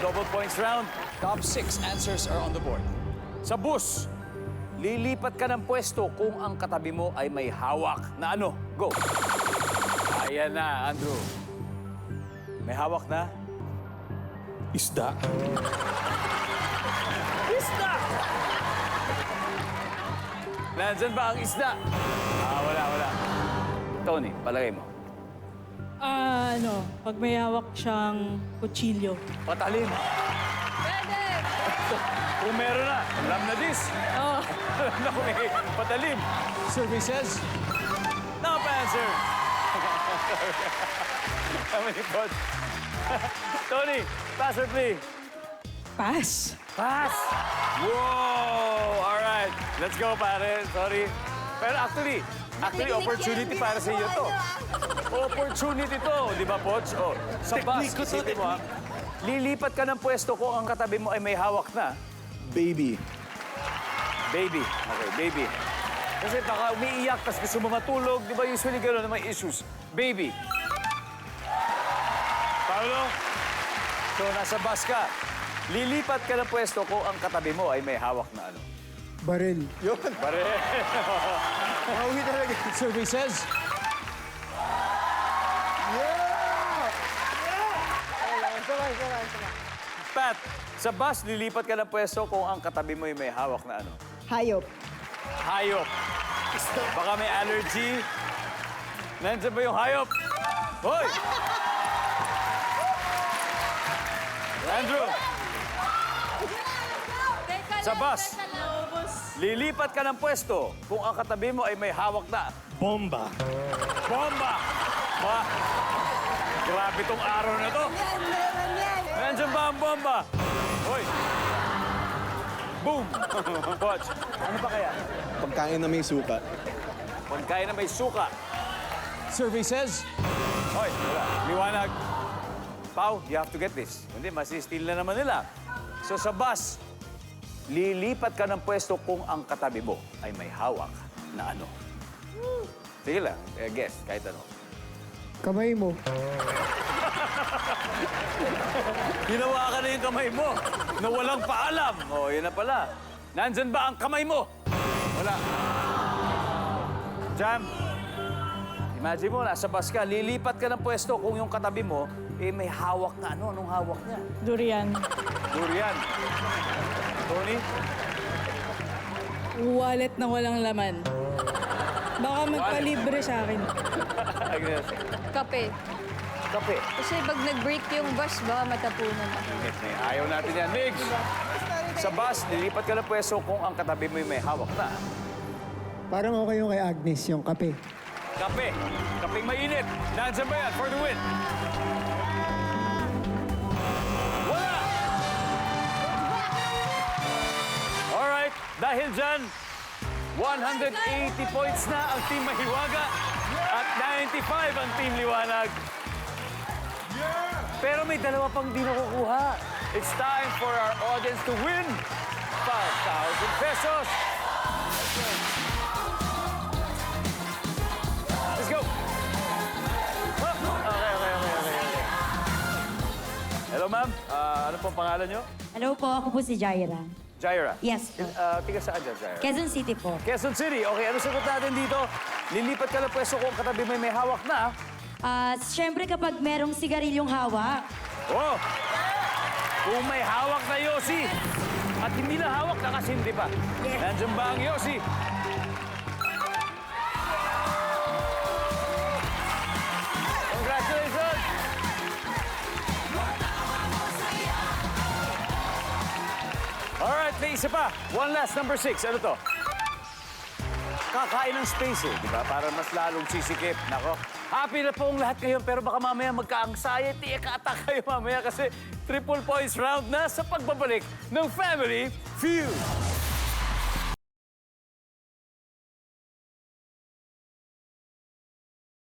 double points round. Top 6 answers are on the board. Sa bus, lilipat ka ng pwesto kung ang katabi mo ay may hawak na ano. Go. Ayan na, Andrew. May hawak na? Isda. Isda! Nandyan ba ang isda? Wala. Tony, palagay mo. Pag may hawak siyang kutsilyo. Patalim. Pwede! Kung meron na, alam na this. Oh, Alam na kung may patalim. Survey says, No answer. How many points? Tony, pass or play? pass. Pass! Whoa! All right. Let's go, pare. Sorry. Pero actually, opportunity para sa iyo to. Opportunity to, di ba, Poch? Oh, sa bus, isipin mo, ha? Lilipat ka ng pwesto kung ang katabi mo ay may hawak na. baby. Baby. Okay, baby. Kasi baka umiiyak, tapos gusto mo matulog. Di ba usually gano'n na may issues? Baby. Paolo? So, nasa bus ka. Lilipat ka ng pwesto kung ang katabi mo ay may hawak na ano. Baril. Yun. Pare. Mauwi talaga. Survey says, Pat, sa bus, lilipat ka ng pwesto kung ang katabi mo ay may hawak na ano. Hayop. Hayop. Baka may allergy. Nandiyan ba yung hayop? Hoy! Andrew, Teka Sa lang, bus. teka lang. lilipat ka ng pwesto kung ang katabi mo ay may hawak na bomba. bomba. Ba? Grabe tong araw na to. Nandiyan ba ang bomba? Hoy! Boom! Coach, ano ba kaya? Pagkain na may suka. Pagkain na may suka. Survey says, Hoy, wala. Liwanag. Pau, you have to get this. Hindi, masistil na naman nila. So sa bus, lilipat ka ng pwesto kung ang katabi mo ay may hawak na ano. Sige lang, guess, kahit ano. Kamay mo. Hinawakan na yung kamay mo na walang paalam. Oh, yun na pala. Nandyan ba ang kamay mo? Wala. Jam, imagine mo, nasa bus ka, lilipat ka ng pwesto kung yung katabi mo, eh may hawak na ano. Anong hawak niya? Durian. Durian. Tony? Wallet na walang laman. Baka magpalibre sa akin. Agnes. Kape. Kape. Kasi pag nag-break yung bus, baka matapunan ako. Ayaw natin yan. Migs! Sa bus, lilipat ka ng pwesto kung ang katabi mo may hawak na. Parang okay yung kay Agnes, yung kape. Kape. Kapeng mainit. Nandiyan ba yan for the win? Wala! Alright. Dahil dyan, 180 points na ang Team Mahiwaga at 95 ang Team Liwanag. Pero may dalawa pang di nakukuha. It's time for our audience to win 5,000 pesos. Let's go. Okay. Hello, ma'am. Ano pong pangalan nyo? Hello po, ako po si Jaira. Jaira. Yes po. Tiga saan dyan, Jaira? Quezon City po. Quezon City. Okay, ano sagot natin dito? Lilipat ka ng pwesto kung katabi mo may hawak na. Siyempre kapag merong sigarilyong hawak, Oh! Kung may hawak na Yossi at hindi na hawak, nakasindi pa. Nandiyan ba ang Yossi? Congratulations! Alright, may isa pa. One last, number 6. Ano to? Kakain ng space di ba? Para mas lalong sisikip. Nako, happy na po ang lahat ngayon, pero baka mamaya magka-anxiety, ka-attack kayo mamaya kasi triple points round na sa pagbabalik ng Family Feud.